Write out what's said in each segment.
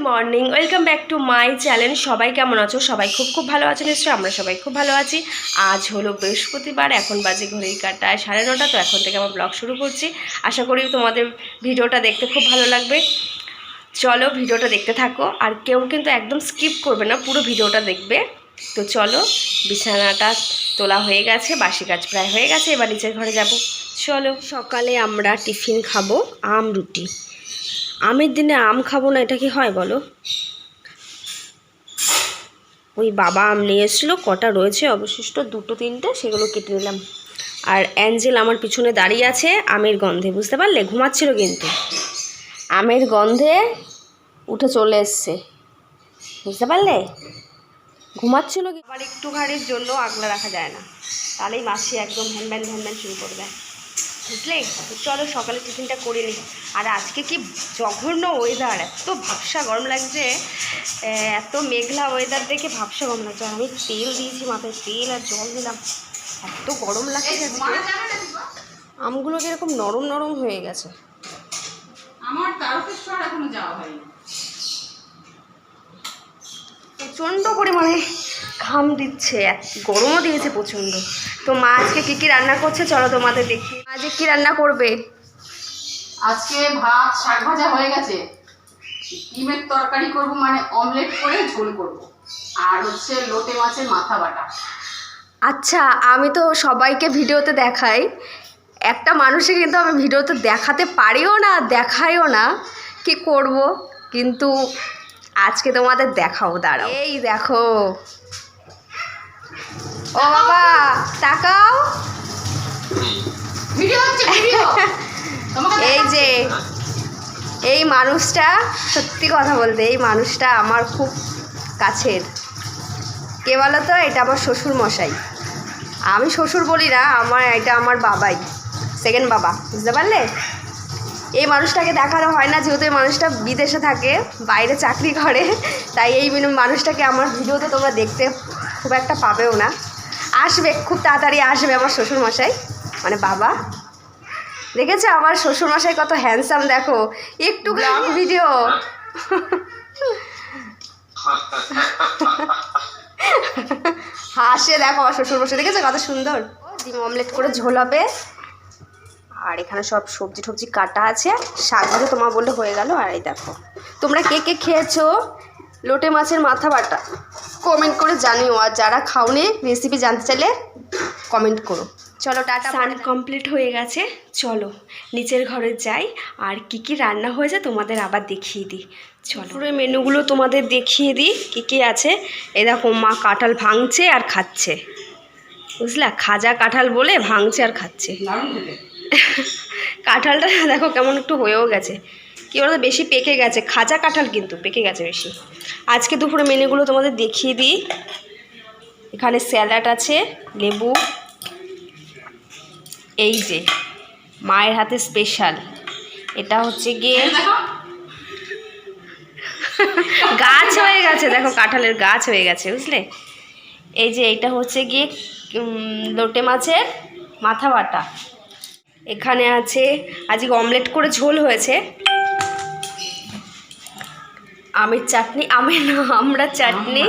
Morning, welcome back to my channel. সবাই কেমন আছো? সবাই খুব ভালো আছো নিশ্চয়ই। আমরা সবাই খুব ভালো আছি। আজ হলো বৃহস্পতিবার, এখন বাজে ঘড়ির কাঁটায় 9:30। তো এখন থেকে আমার ব্লগ শুরু করছি। আশা করি তোমাদের ভিডিওটা দেখতে খুব ভালো লাগবে। চলো ভিডিওটা দেখতে থাকো, আর কেউ কিন্তু একদম স্কিপ করবে না, পুরো ভিডিওটা দেখবে। তো চলো, বিছানাটা তোলা হয়ে গেছে, বাসি কাজ প্রায় হয়ে গেছে, এবার নিচের ঘরে যাব। চলো, সকালে আমরা টিফিন খাবো আম রুটি। আমের দিনে আম খাবো না, এটা কি হয় বলো? ওই বাবা আম নিয়ে এসেছিলো, কটা রয়েছে অবশিষ্ট, 2-3টে, সেগুলো কেটে নিলাম। আর অ্যাঞ্জেল আমার পিছনে দাঁড়িয়ে আছে আমের গন্ধে, বুঝতে পারলে? ঘুমাচ্ছিল কিন্তু আমের গন্ধে উঠে চলে এসছে, বুঝতে পারলে? ঘুমাচ্ছিল। আবার একটুখানির জন্য আগলা রাখা যায় না, তাহলেই মাসি একদম ভ্যান শুরু করবে, বুঝলে? চলো সকালে টিফিনটা করে নিই। আর আজকে কি জঘন্য ওয়েদার, এত ভাবসা গরম লাগছে, এত মেঘলা ওয়েদার দেখে ভাবসা গরম লাগছে। আর আমি তেল দিয়েছি মাথায়, তেল আর জল দিলাম, এত গরম লাগছে আজকে। আমগুলো কিরকম নরম নরম হয়ে গেছে। আমার তারকেশ্বর এখনো যাওয়া হয়নি। প্রচণ্ড পরিমাণে ঘাম দিচ্ছে, গরমও দিয়েছে প্রচণ্ড। তো মা আজকে কী কী রান্না করছে চলো তোমাদের দেখি। আজকে কী রান্না করবে? আজকে ভাত শাক ভাজা হয়ে গেছে, ডিমের তরকারি করব, মানে অমলেট করে ঝোল করব, আর হচ্ছে লোটে মাছের মাথা বাটা। আচ্ছা, আমি তো সবাইকে ভিডিওতে দেখাই, একটা মানুষকে কিন্তু আমি ভিডিওতে দেখাতে পারিও না, দেখাইও না, কি করব? কিন্তু আজকে তোমাদের দেখাও, দাঁড়াও। এই দেখো, ও বাবা তাকাও, ভিডিও হচ্ছে ভিডিও। এই যে এই মানুষটা, সত্যি কথা বলতে এই মানুষটা আমার খুব কাছের। কে বলো তো? এটা আমার শ্বশুর মশাই। আমি শ্বশুর বলি না, এটা আমার বাবাই, সেকেন্ড বাবা, বুঝতে পারলে? এই মানুষটাকে দেখানো হয় না, যেহেতু এই মানুষটা বিদেশে থাকে, বাইরে চাকরি করে, তাই এই মানুষটাকে আমার ভিডিওতে তোমরা দেখতে খুব একটা পাবেও না। আসবে, খুব তাড়াতাড়ি আসবে আমার শ্বশুর মশাই, মানে বাবা। দেখেছো আমার শ্বশুর মশাই কত হ্যান্ডসাম, দেখো একটু ভিডিও। হাসে দেখো আমার শ্বশুর মশাই, দেখেছো কত সুন্দর। ডিম অমলেট করে ঝোল হবে, আর এখানে সব সবজি টবজি কাটা আছে। শাক ভাজা তোমার বললে হয়ে গেল। আর এই দেখো, তোমরা কে কে খেয়েছো লোটে মাছের মাথা বাটা কমেন্ট করে জানিও, আর যারা খাওনি রেসিপি জানতে চাইলে কমেন্ট করো। চলো টাটা। স্নান কমপ্লিট হয়ে গেছে, চলো নিচের ঘরে যাই, আর কি কি রান্না হয়েছে তোমাদের আবার দেখিয়ে দিই। চলো পুরো মেনুগুলো তোমাদের দেখিয়ে দিই কী কী আছে। এই দেখো, মা কাঁঠাল ভাঙছে আর খাচ্ছে, বুঝলা? খাজা কাঁঠাল বলে ভাঙছে আর খাচ্ছে। কাঁঠালটা দেখো কেমন একটু হয়েও গেছে, কী বলতো, বেশি পেকে গেছে। খাজা কাঁঠাল কিন্তু পেকে গেছে বেশি। আজকে দুপুরে মেনুগুলো তোমাদের দেখিয়ে দিই। এখানে স্যালাড আছে, লেবু, এই যে মায়ের হাতে স্পেশাল, এটা হচ্ছে গিয়ে গাছ হয়ে গেছে, দেখো কাঁঠালের গাছ হয়ে গেছে, বুঝলে? এই যে এইটা হচ্ছে গিয়ে লোটে মাছের মাথা বাটা। এখানে আছে আজকে অমলেট করে ঝোল হয়েছে, আমের চাটনি, আমের না আমরা চাটনি,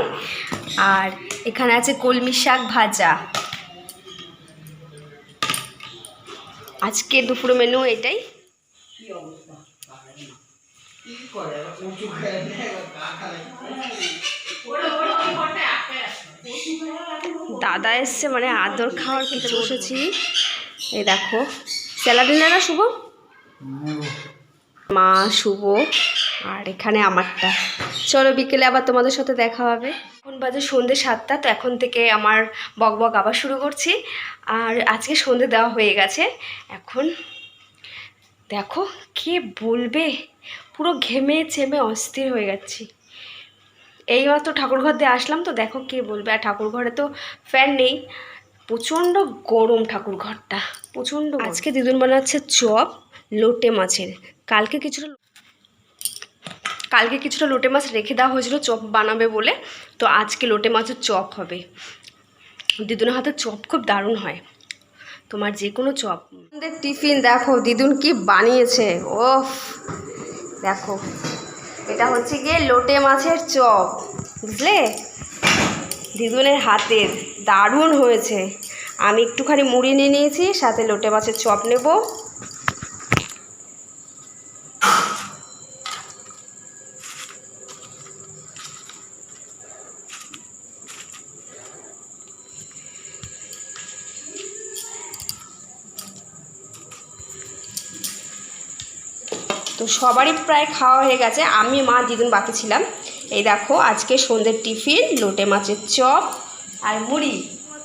আর এখানে আছে কলমি শাক ভাজা। আজকে দুপুরে মেনু এটাই। দাদা এসছে, মানে আদর খাওয়ার খেতে বসেছি। এই দেখো স্যালাড নিলে না শুভ, মা, শুভ, আর এখানে আমারটা। চলো বিকেলে আবার তোমাদের সাথে দেখা হবে। এখন বাজে সন্ধ্যে 7টা, তো এখন থেকে আমার বক আবার শুরু করছি। আর আজকে সন্ধ্যে দেওয়া হয়ে গেছে। এখন দেখো কে বলবে, পুরো ঘেমে চেমে অস্থির হয়ে যাচ্ছি। এইমাত্র ঠাকুরঘর দিয়ে আসলাম, তো দেখো কে বলবে। আর ঠাকুরঘরে তো ফ্যান নেই, প্রচণ্ড গরম ঠাকুরঘরটা, প্রচণ্ড। আজকে দিদুন বানাচ্ছে চপ লোটে মাছের। কালকে কিছুটা লোটে মাছ রেখে দেওয়া হয়েছিল চপ বানাবে বলে, তো আজকে লোটে মাছের চপ হবে। দিদুনের হাতে চপ খুব দারুণ হয়, তোমার যে কোনো চপ। টিফিন দেখো দিদুন কি বানিয়েছে, ওফ দেখো এটা হচ্ছে গিয়ে লোটে মাছের চপ, বুঝলে, দিদুনের হাতের, দারুণ হয়েছে। আমি একটুখানি মুড়ি নিয়ে নিয়েছি, সাথে লোটে মাছের চপ নেব। তো সবারই প্রায় খাওয়া হয়ে গেছে, আমি মা দিদুন বাকি ছিলাম। এই দেখো আজকে সন্ধ্যের টিফিন লোটে মাছের চপ আর মুড়ি।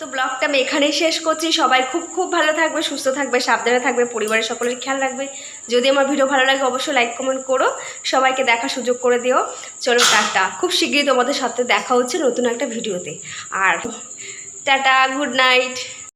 তো ব্লগটা আমি এখানেই শেষ করছি। সবাই খুব খুব ভালো থাকবে, সুস্থ থাকবে, সাবধানে থাকবে, পরিবারের সকলের খেয়াল রাখবে। যদি আমার ভিডিও ভালো লাগে অবশ্যই লাইক কমেন্ট করো, সবাইকে দেখার সুযোগ করে দিও। চলো টাটা, খুব শীঘ্রই তোমাদের সাথে দেখা হচ্ছে নতুন একটা ভিডিওতে। আর টাটা, গুড নাইট।